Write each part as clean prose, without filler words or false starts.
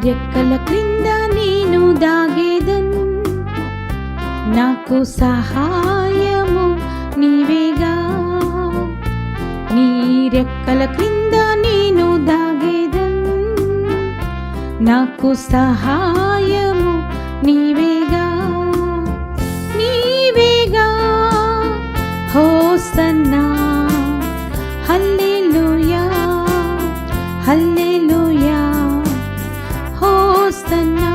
రెక్కల క్రింద నేను దాగేదను, నాకు సహాయము నీవేగా. నీ రెక్కల క్రింద నేను దాగేదను, నాకు సహాయము నీవేగా. నీవేగా హోసన్నా హల్లెలూయా హల్లెలూయా హోసన్నా.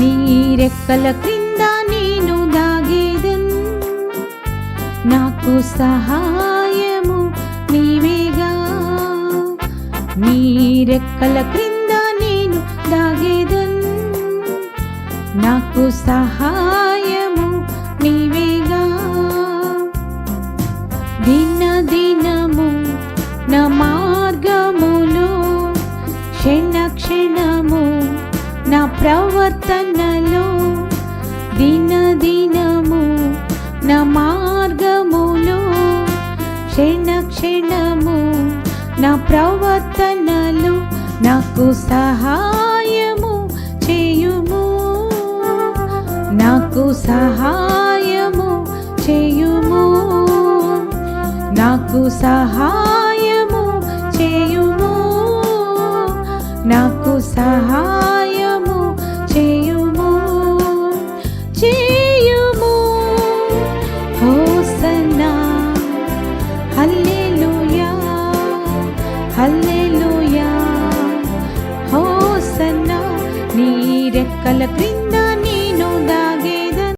నీ రెక్కల క్రింద నేను దాగేదను, నాకు సహాయము నీవేగా. నీ రెక్కల క్రింద నేను దాగేదను, నాకు సహాయము నీవేగా. దినదినము నా మార్గములో, క్షణ క్షణము నా ప్రవర్తనలో, దినదినము నా మార్గములో, క్షణ క్షణము నా ప్రవర్తనలో నాకు సహాయము చేయుము, నాకు సహాయము చేయుము, నాకు సహాయము చేయుము, నాకు సహాయము చేయుము చేయుము. హోసన్నా హల్లెలూయా హల్లెలూయా హోసన్నా. నీ రెక్కల క్రింద